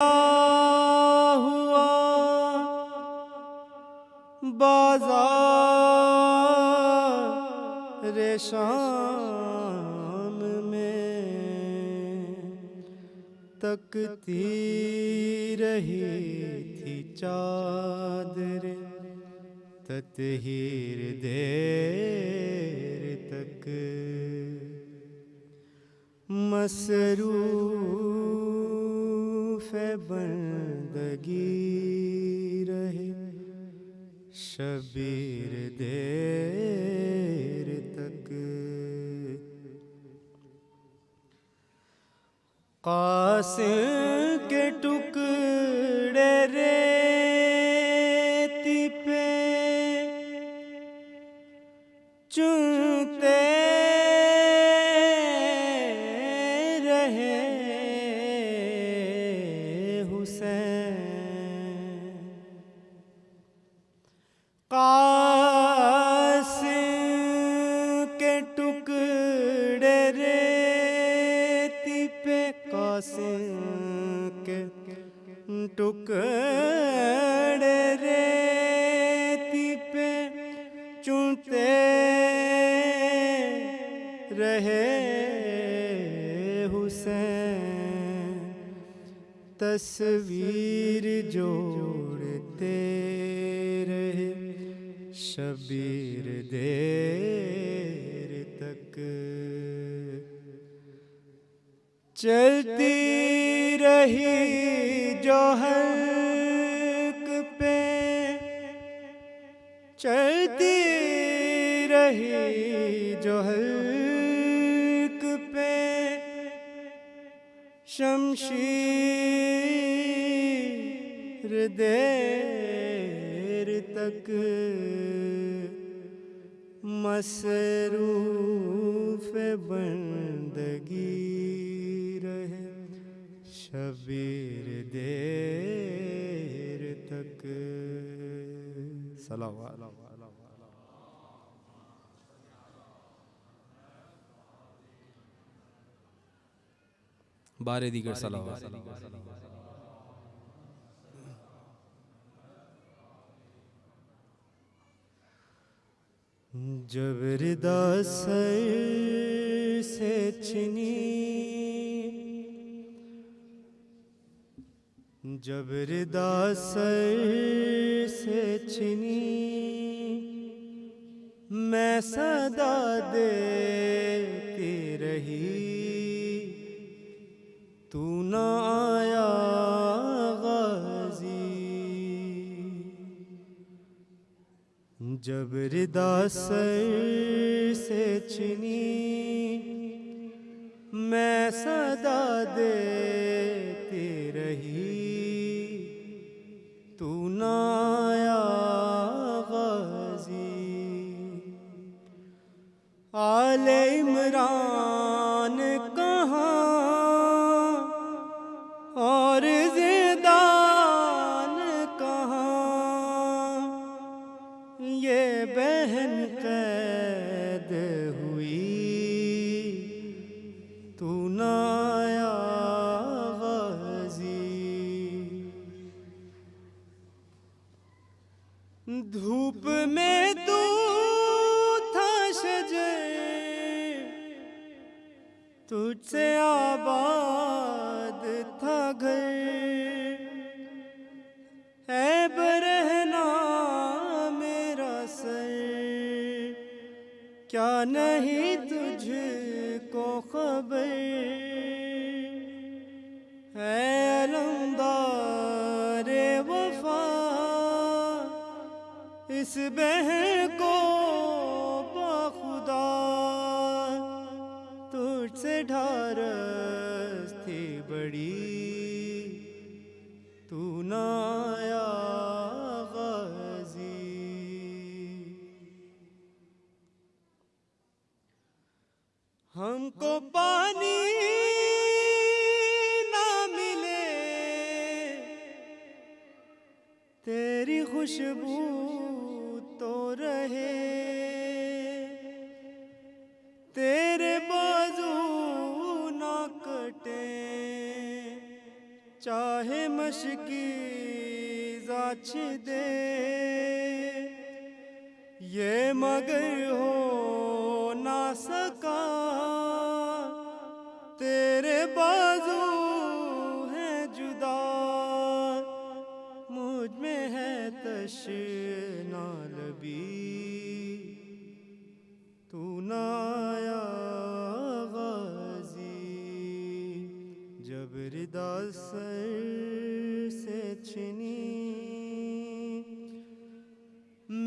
हुआ बाज़ार शाम में तकती रही थी चादर ततहीर देर तक मसरूफ़ बंदगी रहे शबीर देर तक कासिम के टुकड़े रेती पे चुनते रहे हुसैन कासिम के टुकड़े रेती पे कासिम के टुकड़े रेती पे चुनते रहे हुसैन तस्वीर जोड़ते रहे शबीर देर तक चलती रही जो हल्क पे चलती रही जो हल्क पे शमशीर देर तक मसरूफ़ बंदगी रहे शबीर देर तक सलावत बारे दीगर सलावत जब रिदा सर से छिनी जब रिदा सर से छिनी मैं सदा देती रही तू न आया गाजी जब रिदा सर से छिनी मैं सदा देती रही तू न आया गाजी आले इमरान कहाँ और ज़िंदान कहाँ ये बहन कैद हुई तू न आया गाजी धूप में तू था शजर तुझसे आबाद था घर ऐब रहना मेरा सर क्या नहीं तुझको खबर है अलमदारे वफा इस बहन को बाखुदा तुझसे ढारस थी बड़ी तू न आया गाजी हमको पानी ना मिले तेरी खुशबू तो रहे तेरे बाजू ना कटे चाहे मशकीज़ açıde ये मगर हो ना सका तेरे बाजू हैं जुदा मुझ में है तशना लबी तू ना आया गाजी जब रिदा सर से छिनी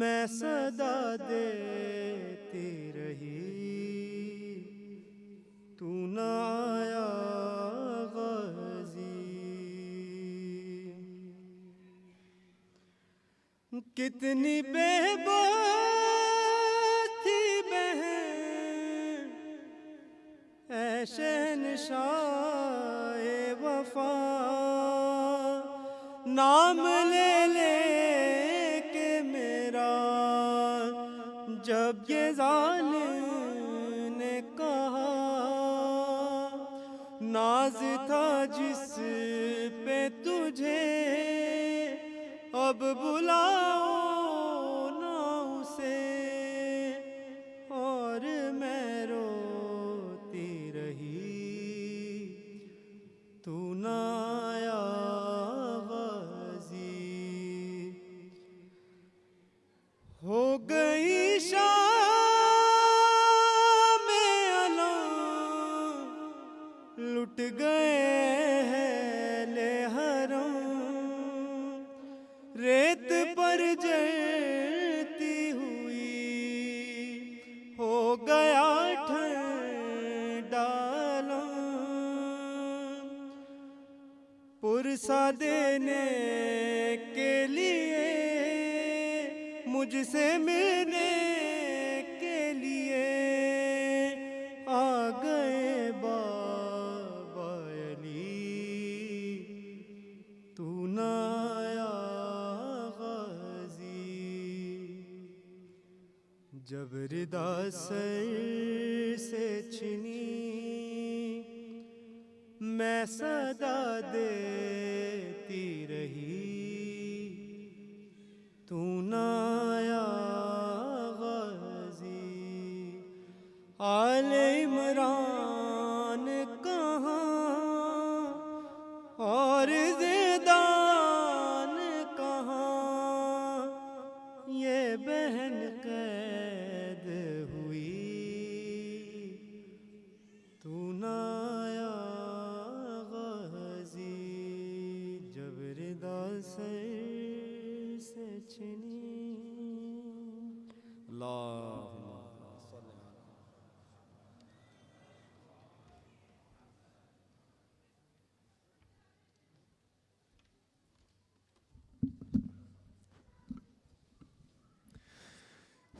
मैं सदा देती रही तू ना आया गाजी कितनी बेबस थी बहन ऐ शहंशाह वफा नाम ले ले के मेरा जब ये जालिम ने कहा नाज था जिस पे तुझे अब बुलाओ ना उसे और मैं रोती रही तू ना आया गाजी हो गई शाम में अलम लुट गए हैं ले हरम रेत पर जलती हुई हो गया ठंडा आलम पुरसा देने के लिए मुझसे मिलने के लिए आ गए बाबा अली तू ना आया गाजी जब रिदा सर से छिनी मैं सदा देती रही तू ना आया गाजी आले इमरान कहाँ और ज़िदान कहाँ ये बहन कैद हुई तू ना आया गाजी जब रिदा से छिनी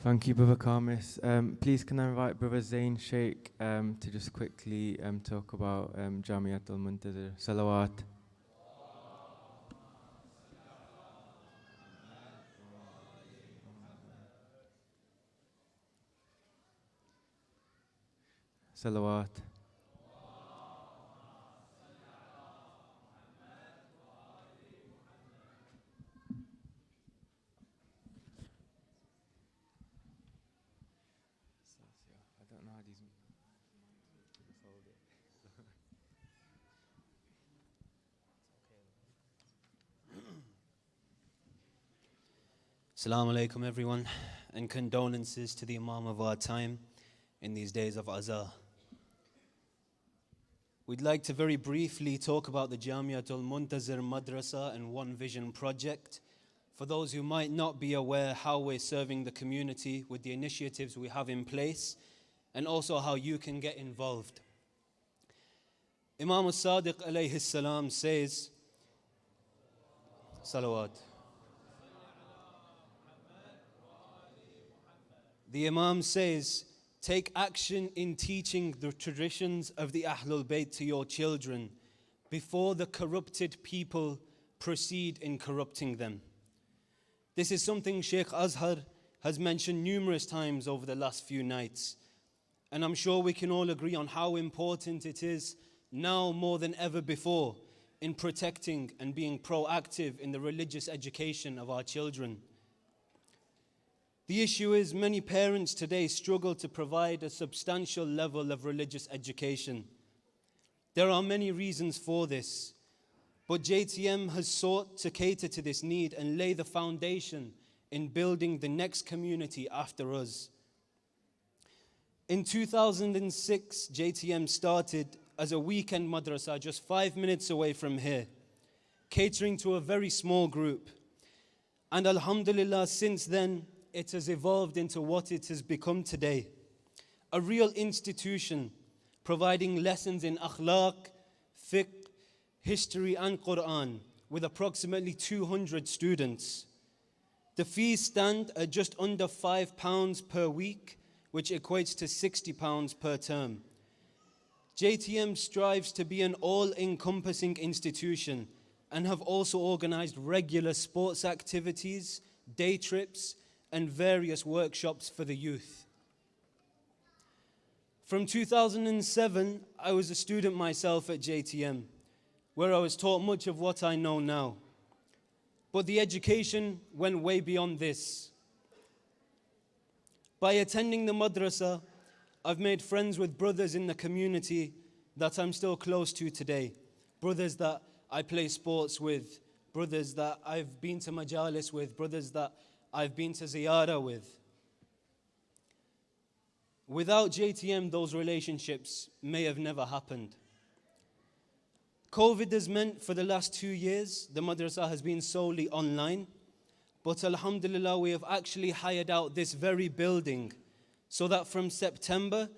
Thank you, Brother Kamis. Please can I invite Brother Zain Sheikh to just quickly talk about Jamiat al-Muntazir. Salawat. Salawat. I don't know how these Assalamu alaikum everyone, and condolences to the Imam of our time in these days of Azhar. We'd like to very briefly talk about the Jamiatul Muntazir Madrasa and One Vision project. For those who might not be aware how we're serving the community with the initiatives we have in place, and also how you can get involved. Imam al-Sadiq alayhi salam says, Salawat. The Imam says, take action in teaching the traditions of the Ahlul Bayt to your children before the corrupted people proceed in corrupting them. This is something Shaykh Azhar has mentioned numerous times over the last few nights. And I'm sure we can all agree on how important it is now more than ever before in protecting and being proactive in the religious education of our children. The issue is many parents today struggle to provide a substantial level of religious education. There are many reasons for this, but JTM has sought to cater to this need and lay the foundation in building the next community after us. In 2006, JTM started as a weekend madrasa just 5 minutes away from here, catering to a very small group. And alhamdulillah, since then, it has evolved into what it has become today. A real institution providing lessons in akhlaq, fiqh, history and Quran with approximately 200 students. The fees stand at just under £5 per week, which equates to £60 per term. JTM strives to be an all-encompassing institution and have also organized regular sports activities, day trips, and various workshops for the youth. From 2007, I was a student myself at JTM, where I was taught much of what I know now. But the education went way beyond this. By attending the madrasa, I've made friends with brothers in the community that I'm still close to today. Brothers that I play sports with, brothers that I've been to Majalis with, brothers that I've been to ziyarah with. Without JTM, those relationships may have never happened. COVID has meant for the last 2 years, the madrasa has been solely online. But alhamdulillah, we have actually hired out this very building so that from September,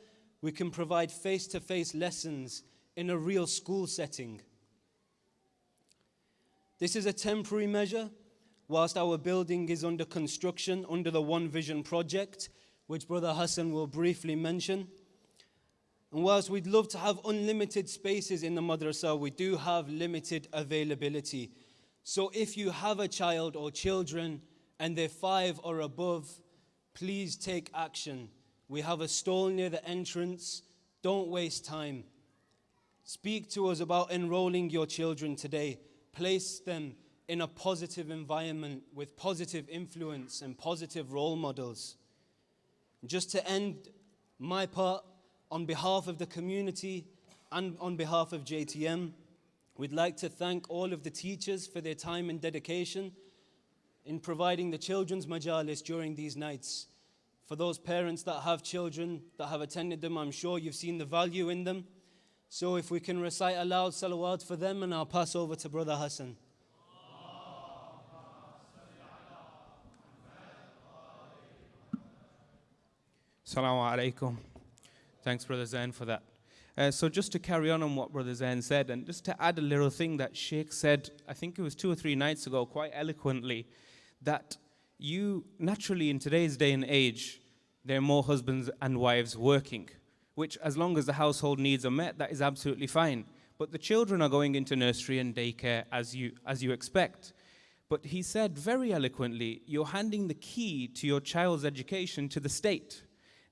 we can provide face-to-face lessons in a real school setting. This is a temporary measure whilst our building is under construction under the One Vision project, which Brother Hassan will briefly mention. And whilst we'd love to have unlimited spaces in the madrasa, we do have limited availability. So if you have a child or children and they're 5 or above, please take action. We have a stall near the entrance. Don't waste time. Speak to us about enrolling your children today. Place them in a positive environment with positive influence and positive role models. Just to end my part, on behalf of the community and on behalf of JTM, we'd like to thank all of the teachers for their time and dedication in providing the children's majalis during these nights. For those parents that have children that have attended them, I'm sure you've seen the value in them. So if we can recite aloud salawat for them, and I'll pass over to Brother Hassan. Assalamu alaikum. Thanks, Brother Zain, for that. So just to carry on what Brother Zain said, and just to add a little thing that Sheikh said, I think it was 2 or 3 nights ago, quite eloquently, that you naturally in today's day and age, there are more husbands and wives working, which as long as the household needs are met, that is absolutely fine. But the children are going into nursery and daycare as you expect. But he said very eloquently, you're handing the key to your child's education to the state.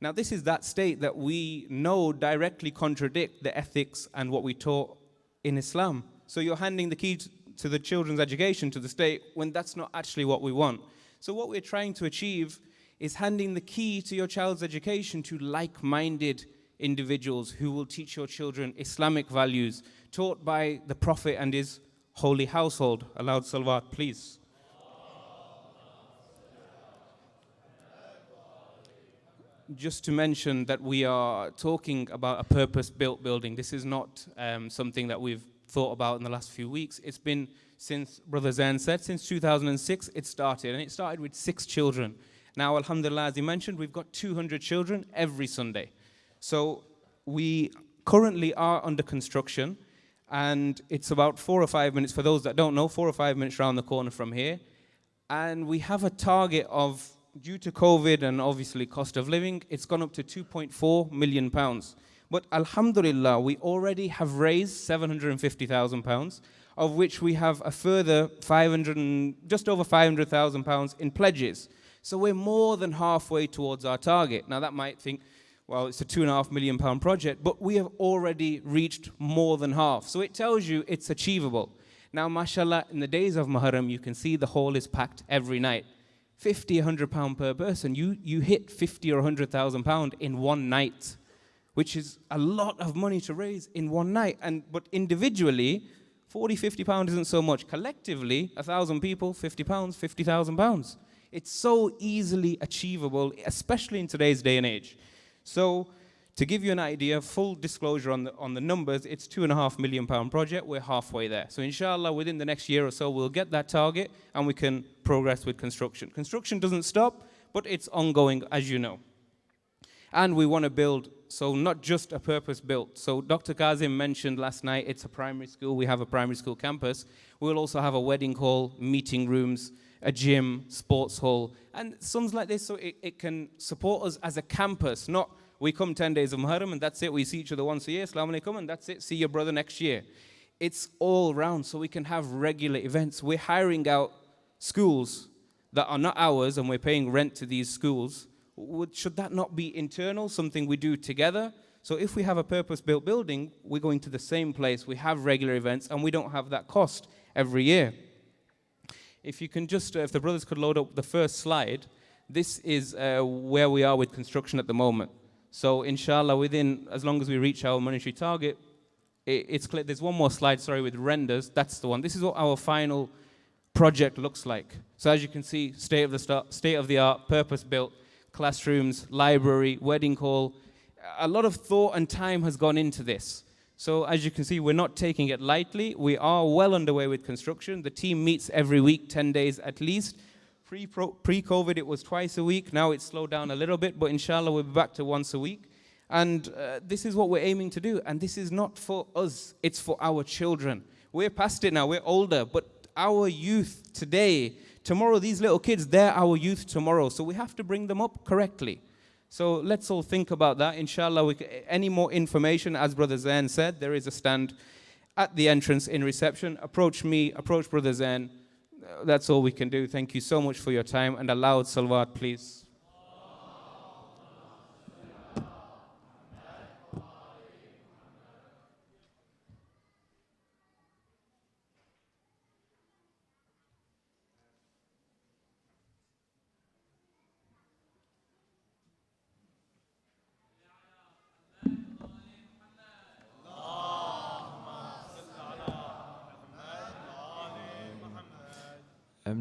Now, this is that state that we know directly contradict the ethics and what we taught in Islam. So you're handing the key to the children's education to the state when that's not actually what we want. So what we're trying to achieve is handing the key to your child's education to like-minded individuals who will teach your children Islamic values taught by the Prophet and his holy household. Aloud salawat, please. Just to mention that we are talking about a purpose-built building. This is not something that we've thought about in the last few weeks. It's been, since Brother Zain said, since 2006 it started, and it started with 6 children. Now, alhamdulillah, as he mentioned, we've got 200 children every Sunday. So we currently are under construction, and it's about 4 or 5 minutes, for those that don't know, 4 or 5 minutes around the corner from here. And we have a target of, due to COVID and obviously cost of living, it's gone up to £2.4 million. But alhamdulillah, we already have raised £750,000, of which we have a further just over £500,000 in pledges. So we're more than halfway towards our target. Now that might think, well, it's a £2.5 million project, but we have already reached more than half. So it tells you it's achievable. Now, mashallah, in the days of Muharram, you can see the hall is packed every night. 50, £100 per person. You hit 50 or 100,000 pound in one night, which is a lot of money to raise in one night. But individually, 40, £50 isn't so much. Collectively, 1,000 people, £50, £50,000. It's so easily achievable, especially in today's day and age. So, to give you an idea, full disclosure on the numbers, it's £2.5 million project. We're halfway there. So inshallah, within the next year or so, we'll get that target and we can progress with construction. Construction doesn't stop, but it's ongoing, as you know. And we want to build, so not just a purpose-built. So Dr. Kazim mentioned last night, it's a primary school. We have a primary school campus. We'll also have a wedding hall, meeting rooms, a gym, sports hall, and something like this, so it can support us as a campus, not we come 10 days of Muharram and that's it. We see each other once a year, Assalamu alaikum, and that's it. See your brother next year. It's all round, so we can have regular events. We're hiring out schools that are not ours and we're paying rent to these schools. Should that not be internal, something we do together? So if we have a purpose-built building, we're going to the same place. We have regular events and we don't have that cost every year. If you can just, if the brothers could load up the first slide, this is where we are with construction at the moment. So inshallah, within, as long as we reach our monetary target, it's clear. There's one more slide, sorry, with renders. That's the one. This is what our final project looks like. So as you can see, state of the art, purpose-built, classrooms, library, wedding hall. A lot of thought and time has gone into this. So as you can see, we're not taking it lightly. We are well underway with construction. The team meets every week, 10 days at least. Pre-COVID, it was twice a week. Now it's slowed down a little bit, but inshallah, we'll be back to once a week. And this is what we're aiming to do. And this is not for us, it's for our children. We're past it now, we're older, but our youth today, tomorrow, these little kids, they're our youth tomorrow. So we have to bring them up correctly. So let's all think about that. Inshallah, any more information, as Brother Zain said, there is a stand at the entrance in reception. Approach me, approach Brother Zain. That's all we can do. Thank you so much for your time. And a loud salawat, please.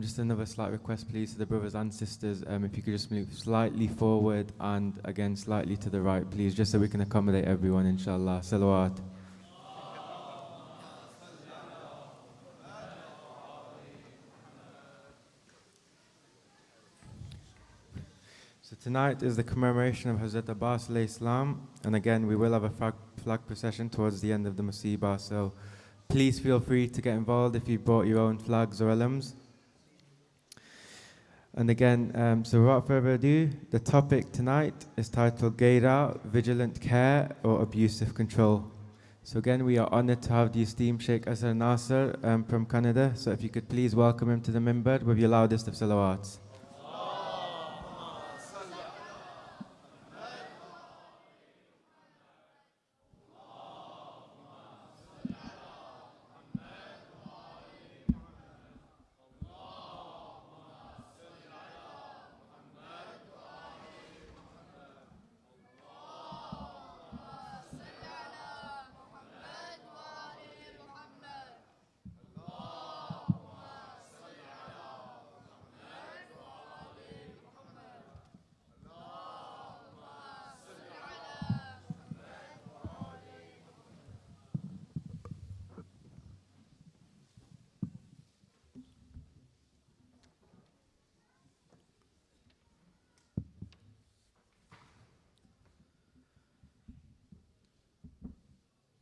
Just another slight request, please, to the brothers and sisters. If you could just move slightly forward and again slightly to the right, please, just so we can accommodate everyone, inshallah. Salawat. So tonight is the commemoration of Hazrat Abbas alayhi salam, and again we will have a flag procession towards the end of the Musibah. So please feel free to get involved if you brought your own flags or alums. And again, so without further ado, the topic tonight is titled Ghayrah, Vigilant Care or Abusive Control. So again, we are honored to have the esteemed Shaykh Azhar Nasser from Canada. So if you could please welcome him to the minbar with your loudest of salawats.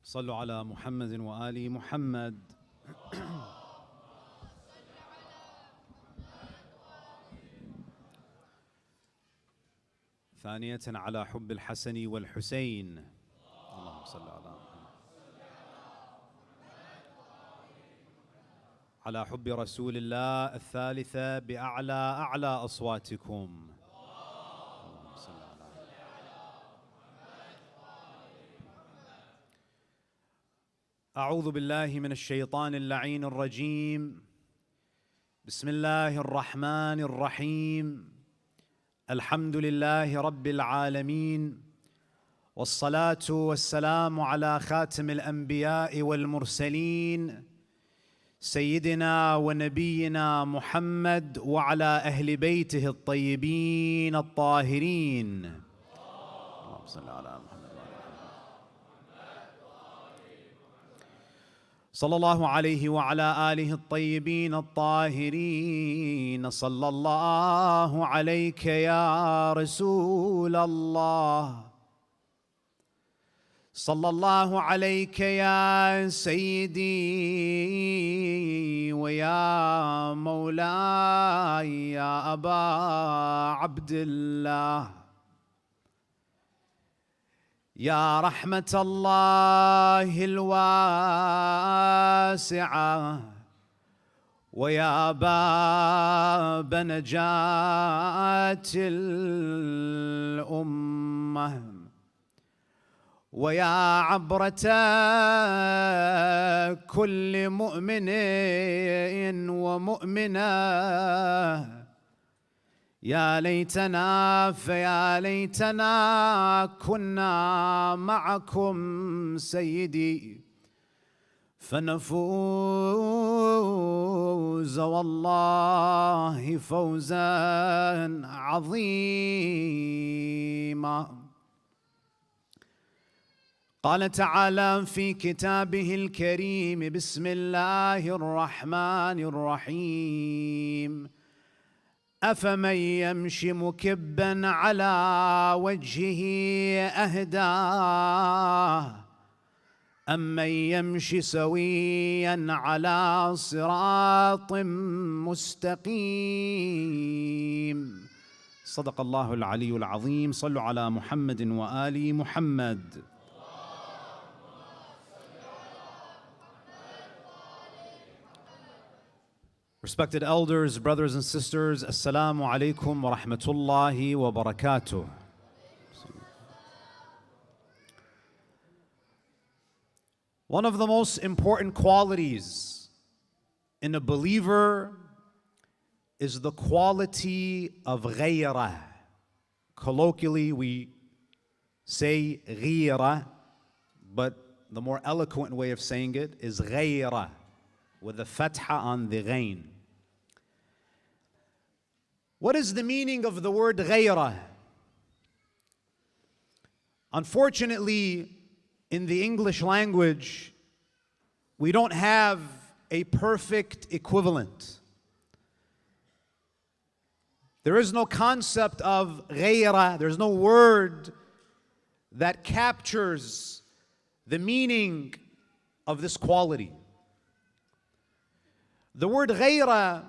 صلوا على محمد وآل محمد. ثانية على حب الحسن والحسين. اللهم صل على على حب رسول الله. الثالثة بأعلى أعلى أصواتكم. أعوذ بالله من الشيطان اللعين الرجيم. بسم الله الرحمن الرحيم. الحمد لله رب العالمين، والصلاة والسلام على خاتم الأنبياء والمرسلين سيدنا ونبينا محمد وعلى أهل بيته الطيبين الطاهرين. اللهم صل على محمد. صلى الله عليه وعلى آله الطيبين الطاهرين. صلى الله عليك يا رسول الله، صلى الله عليك يا سيدي ويا مولاي يا أبا عبد الله، يا رحمة الله الواسعة ويا باب نجاة الأمة ويا عبرة كل مؤمن ومؤمنة. يا ليتنا فيا ليتنا كنا معكم سيدي فنفوز والله فوزا عظيما. قال تعالى في كتابه الكريم: بسم الله الرحمن الرحيم. أفمن يمشي مكبا على وجهه أهدى أمن يمشي سويا على صراط مستقيم. صدق الله العلي العظيم. صلوا على محمد وآل محمد. Respected elders, brothers and sisters, Assalamu alaikum wa rahmatullahi wa barakatuh. One of the most important qualities in a believer is the quality of ghayrah. Colloquially, we say ghayrah, but the more eloquent way of saying it is ghayrah, with a fatha on the ghayn. What is the meaning of the word ghayrah? Unfortunately, in the English language, we don't have a perfect equivalent. There is no concept of ghayrah, there's no word that captures the meaning of this quality. The word ghayrah